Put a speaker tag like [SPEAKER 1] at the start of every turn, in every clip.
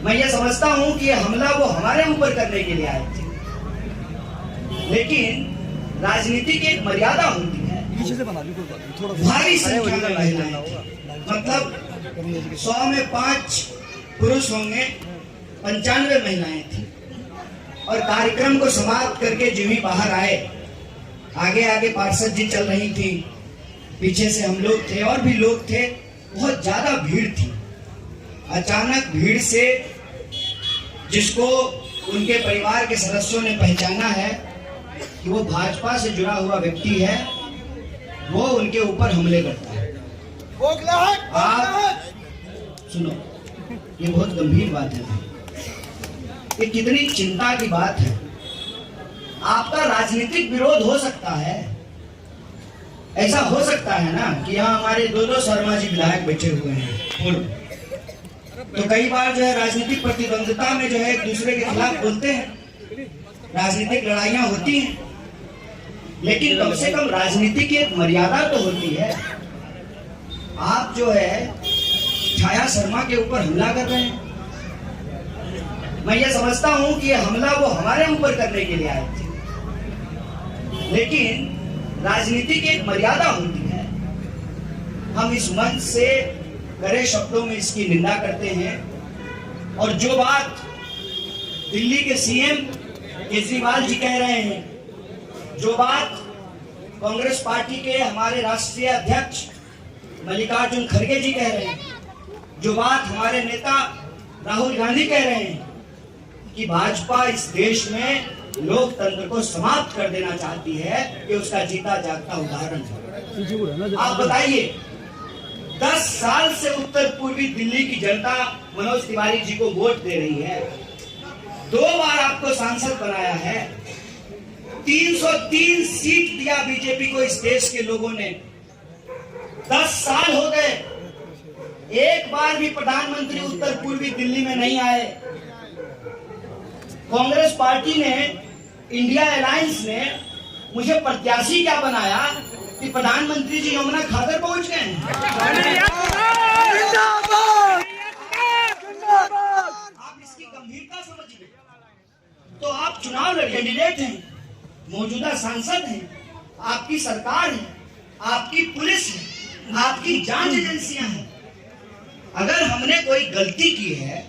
[SPEAKER 1] मैं ये समझता हूं कि ये हमला वो हमारे ऊपर करने के लिए आए थे, लेकिन राजनीति की एक मर्यादा होती है। भारी संख्या में महिलाएं थी, मतलब 100 में 5 पुरुष होंगे, 95 महिलाएं थी। और कार्यक्रम को समाप्त करके जो ही बाहर आए, आगे आगे पार्षद जी चल रही थी, पीछे से हम लोग थे और भी लोग थे, बहुत ज्यादा भीड़ थी। अचानक भीड़ से जिसको उनके परिवार के सदस्यों ने पहचाना है कि वो भाजपा से जुड़ा हुआ व्यक्ति है, वो उनके ऊपर हमले करता है। आप सुनो, ये बहुत गंभीर बात है, ये कितनी चिंता की बात है। आपका राजनीतिक विरोध हो सकता है, ऐसा हो सकता है ना कि यहाँ हमारे 2 शर्मा जी विधायक बैठे हुए हैं, तो कई बार जो है राजनीतिक प्रतिद्वंदिता में जो है एक दूसरे के खिलाफ बोलते हैं, राजनीतिक लड़ाइयां होती हैं, लेकिन कम से कम राजनीति की एक मर्यादा तो होती है। आप जो है छाया शर्मा के ऊपर हमला कर रहे हैं। मैं ये समझता हूं कि ये हमला वो हमारे ऊपर करने के लिए आए थे, लेकिन राजनीति की एक मर्यादा होती है। हम इस मंच से कड़े शब्दों में इसकी निंदा करते हैं, और जो बात दिल्ली के सीएम केजरीवाल जी कह रहे हैं, जो बात कांग्रेस पार्टी के हमारे राष्ट्रीय अध्यक्ष मल्लिकार्जुन खड़गे जी कह रहे हैं, जो बात हमारे नेता राहुल गांधी कह रहे हैं कि भाजपा इस देश में लोकतंत्र को समाप्त कर देना चाहती है, कि उसका जीता जागता उदाहरण है। आप बताइए, 10 साल से उत्तर पूर्वी दिल्ली की जनता मनोज तिवारी जी को वोट दे रही है, 2 बार आपको सांसद बनाया है, 303 सीट दिया बीजेपी को इस देश के लोगों ने। 10 साल हो गए, एक बार भी प्रधानमंत्री उत्तर पूर्वी दिल्ली में नहीं आए। कांग्रेस पार्टी ने, इंडिया अलायंस ने मुझे प्रत्याशी क्या बनाया कि प्रधानमंत्री जी यमुना खातर पहुंच गए। आप इसकी गंभीरता समझिए। तो आप चुनाव लड़े, कैंडिडेट हैं, मौजूदा सांसद हैं, आपकी सरकार है, आपकी पुलिस है, आपकी जांच एजेंसियां हैं। अगर हमने कोई गलती की है,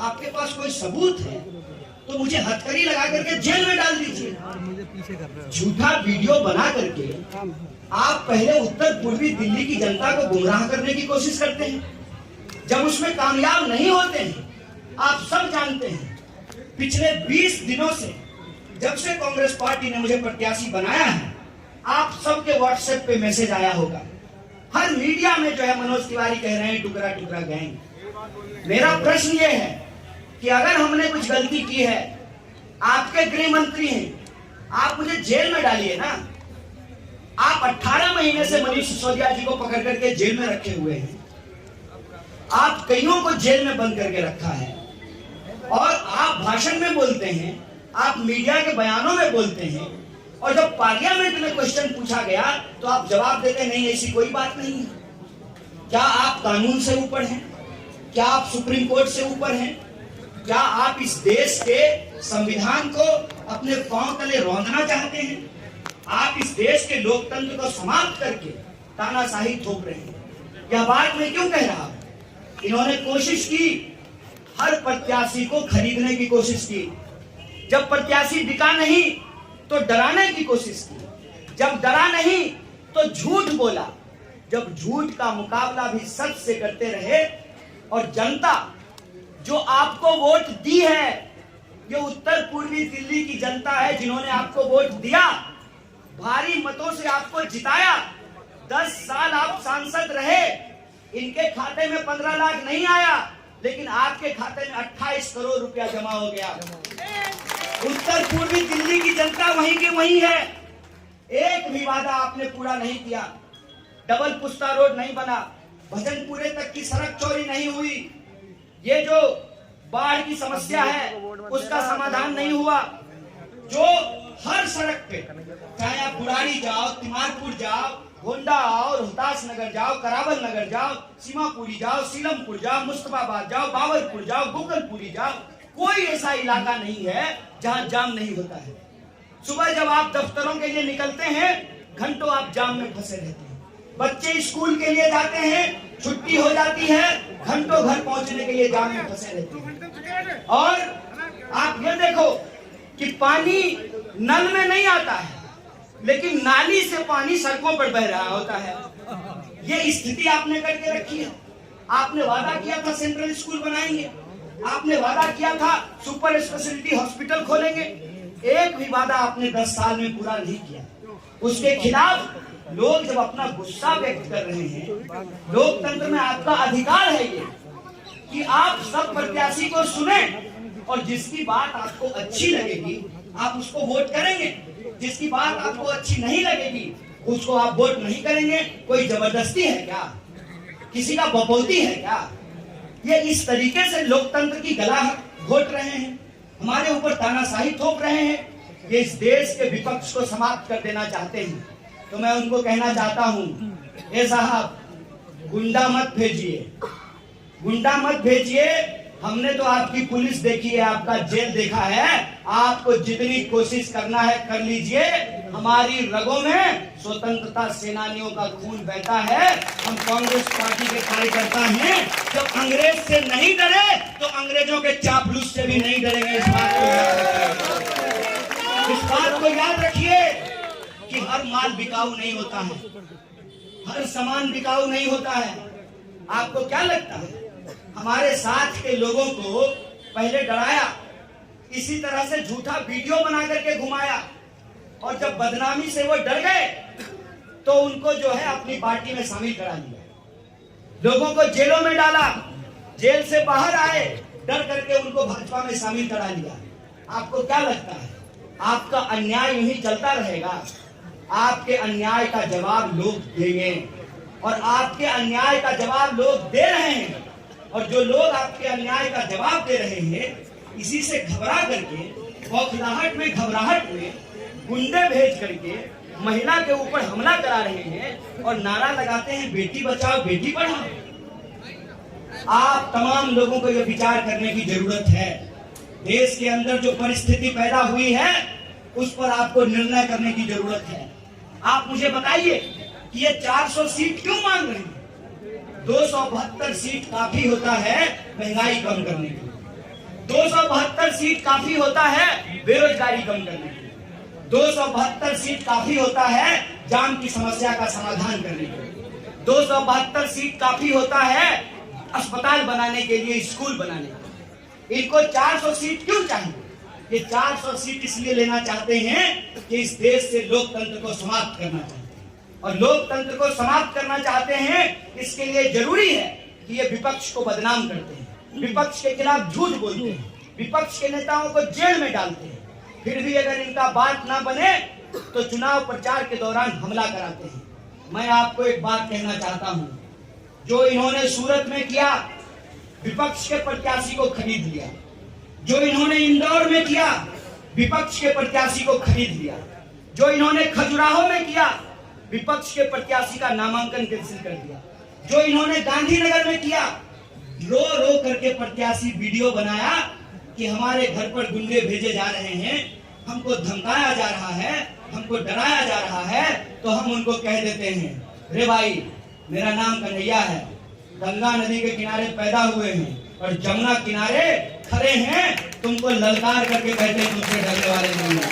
[SPEAKER 1] आपके पास कोई सबूत है, तो मुझे हथकड़ी लगा करके जेल में डाल दीजिए। झूठा वीडियो बना करके आप पहले उत्तर पूर्वी दिल्ली की जनता को गुमराह करने की कोशिश करते हैं। जब उसमें कामयाब नहीं होते हैं, आप सब जानते हैं, पिछले 20 दिनों से जब से कांग्रेस पार्टी ने मुझे प्रत्याशी बनाया है, आप सबके व्हाट्सएप पे मैसेज आया होगा, हर मीडिया में जो है मनोज तिवारी कह रहे हैं टुकड़ा टुकड़ा गैंग। मेरा प्रश्न ये है कि अगर हमने कुछ गलती की है, आपके गृह मंत्री हैं, आप मुझे जेल में डालिए ना। आप 18 महीने से मनीष सिसोदिया जी को पकड़ करके जेल में रखे हुए हैं, आप कईयों को जेल में बंद करके रखा है, और आप भाषण में बोलते हैं, आप मीडिया के बयानों में बोलते हैं, और जब पार्लियामेंट में क्वेश्चन पूछा गया तो आप जवाब देते नहीं, ऐसी कोई बात नहीं है। क्या आप कानून से ऊपर हैं? क्या आप सुप्रीम कोर्ट से ऊपर हैं? क्या आप इस देश के संविधान को अपने पांव तले रौंदना चाहते हैं? आप इस देश के लोकतंत्र को समाप्त करके तानाशाही थोप रहे हैं। यह बात मैं क्यों कह रहा हूं? इन्होंने कोशिश की, हर प्रत्याशी को खरीदने की कोशिश की। जब प्रत्याशी बिका नहीं तो डराने की कोशिश की, जब डरा नहीं तो झूठ बोला, जब झूठ का मुकाबला भी सच से करते रहे, और जनता जो आपको वोट दी है, ये उत्तर पूर्वी दिल्ली की जनता है जिन्होंने आपको वोट दिया, भारी मतों से आपको जिताया। 10 साल आप सांसद रहे, इनके खाते में 15 लाख नहीं आया, लेकिन आपके खाते में 28 करोड़ रुपया जमा हो गया। उत्तर पूर्वी दिल्ली की जनता वहीं के वहीं है। एक भी वादा आपने पूरा नहीं किया। डबल पुस्ता रोड नहीं बना, भजनपुरे तक की सड़क चौड़ी नहीं हुई, ये जो बाढ़ की समस्या है उसका समाधान नहीं हुआ, जो हर सड़क पे, चाहे आप बुराड़ी जाओ, तिमारपुर जाओ, होंडा आओ, रोहतास नगर जाओ, करावल नगर जाओ, सीमापुरी जाओ, सीलमपुर जाओ, मुस्तफाबाद जाओ, बाबरपुर जाओ, गोकलपुरी जाओ, कोई ऐसा इलाका नहीं है जहां जाम नहीं होता है। सुबह जब आप दफ्तरों के लिए निकलते हैं, घंटों आप जाम में फंसे रहते हैं। बच्चे स्कूल के लिए जाते हैं, छुट्टी हो जाती है, घंटों घर पहुंचने के लिए जाम में फंसे रहते हैं। और आप ये देखो कि पानी नल में नहीं आता है, लेकिन नाली से पानी सड़कों पर बह रहा होता है। ये स्थिति आपने करके रखी है। आपने वादा किया था सेंट्रल स्कूल बनाएंगे, आपने वादा किया था सुपर स्पेशलिटी हॉस्पिटल खोलेंगे, एक भी वादा आपने 10 साल में पूरा नहीं किया। उसके खिलाफ लोग जब अपना गुस्सा व्यक्त कर रहे हैं, लोकतंत्र में आपका अधिकार है ये कि आप सब प्रत्याशी को सुने और जिसकी बात आपको अच्छी लगेगी आप उसको वोट करेंगे, जिसकी बात आपको अच्छी नहीं लगेगी उसको आप वोट नहीं करेंगे। कोई जबरदस्ती है क्या? किसी का बपौती है क्या? ये इस तरीके से लोकतंत्र की गला घोट रहे हैं, हमारे ऊपर तानाशाही थोप रहे हैं, ये इस देश के विपक्ष को समाप्त कर देना चाहते हैं। तो मैं उनको कहना चाहता हूं, ए साहब, गुंडा मत भेजिए, गुंडा मत भेजिए। हमने तो आपकी पुलिस देखी है, आपका जेल देखा है, आपको जितनी कोशिश करना है कर लीजिए। हमारी रगों में स्वतंत्रता सेनानियों का खून बहता है। हम कांग्रेस पार्टी के कार्यकर्ता हैं, जब अंग्रेज से नहीं डरे तो अंग्रेजों के चापलूस से भी नहीं डरेंगे। इस बात को याद रखिए कि हर माल बिकाऊ नहीं होता है, हर सामान बिकाऊ नहीं होता है। आपको क्या लगता है हमारे साथ के लोगों को पहले डराया, इसी तरह से झूठा वीडियो बना करके घुमाया, और जब बदनामी से वो डर गए तो उनको जो है अपनी पार्टी में शामिल करा लिया, लोगों को जेलों में डाला, जेल से बाहर आए डर करके उनको भाजपा में शामिल करा लिया। आपको क्या लगता है आपका अन्याय यूं ही चलता रहेगा? आपके अन्याय का जवाब लोग देंगे, और आपके अन्याय का जवाब लोग दे रहे हैं। और जो लोग आपके अन्याय का जवाब दे रहे हैं, इसी से घबरा करके, बौखलाहट में, घबराहट में गुंडे भेज करके महिला के ऊपर हमला करा रहे हैं और नारा लगाते हैं बेटी बचाओ बेटी पढ़ाओ। आप तमाम लोगों को यह विचार करने की जरूरत है। देश के अंदर जो परिस्थिति पैदा हुई है उस पर आपको निर्णय करने की जरूरत है। आप मुझे बताइए कि ये 400 सीट क्यों मांग रहे हैं? 272 सीट काफी होता है महंगाई कम करने के लिए, 272 सीट काफी होता है बेरोजगारी कम करने के लिए, 272 सीट काफी होता है जाम की समस्या का समाधान करने के लिए, 272 सीट काफी होता है अस्पताल बनाने के लिए, स्कूल बनाने के लिए। इनको 400 सीट क्यों चाहिए? ये 400 सीट इसलिए लेना चाहते हैं कि इस देश से लोकतंत्र को समाप्त करना चाहते हैं, और लोकतंत्र को समाप्त करना चाहते हैं। इसके लिए जरूरी है कि ये विपक्ष को बदनाम करते हैं, विपक्ष के खिलाफ झूठ बोलते हैं, विपक्ष के नेताओं को जेल में डालते हैं, फिर भी अगर इनका बात ना बने तो चुनाव प्रचार के दौरान हमला कराते हैं। मैं आपको एक बात कहना चाहता हूं, जो इन्होंने सूरत में किया, विपक्ष के प्रत्याशी को खरीद लिया, जो इन्होंने इंदौर में किया, विपक्ष के प्रत्याशी को खरीद लिया, जो इन्होंने खजुराहो में किया, विपक्ष के प्रत्याशी का नामांकन कैंसिल कर दिया, जो इन्होंने गांधीनगर में किया, रो रो करके प्रत्याशी वीडियो बनाया कि हमारे घर पर गुंडे भेजे जा रहे हैं, हमको धमकाया जा रहा है, हमको डराया जा रहा है। तो हम उनको कह देते हैं, रे भाई मेरा नाम कन्हैया है, गंगा नदी के किनारे पैदा हुए हैं और जमुना किनारे खड़े हैं, तुमको ललकार करके कहते हैं दूसरे डरने वाले नहीं हैं।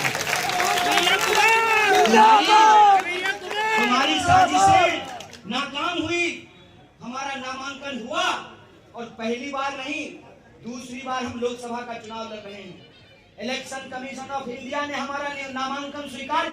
[SPEAKER 1] हमारी साजिशें नाकाम हुई, हमारा नामांकन हुआ, और पहली बार नहीं दूसरी बार हम लोकसभा का चुनाव लड़ रहे हैं। इलेक्शन कमीशन ऑफ इंडिया ने हमारा नामांकन स्वीकार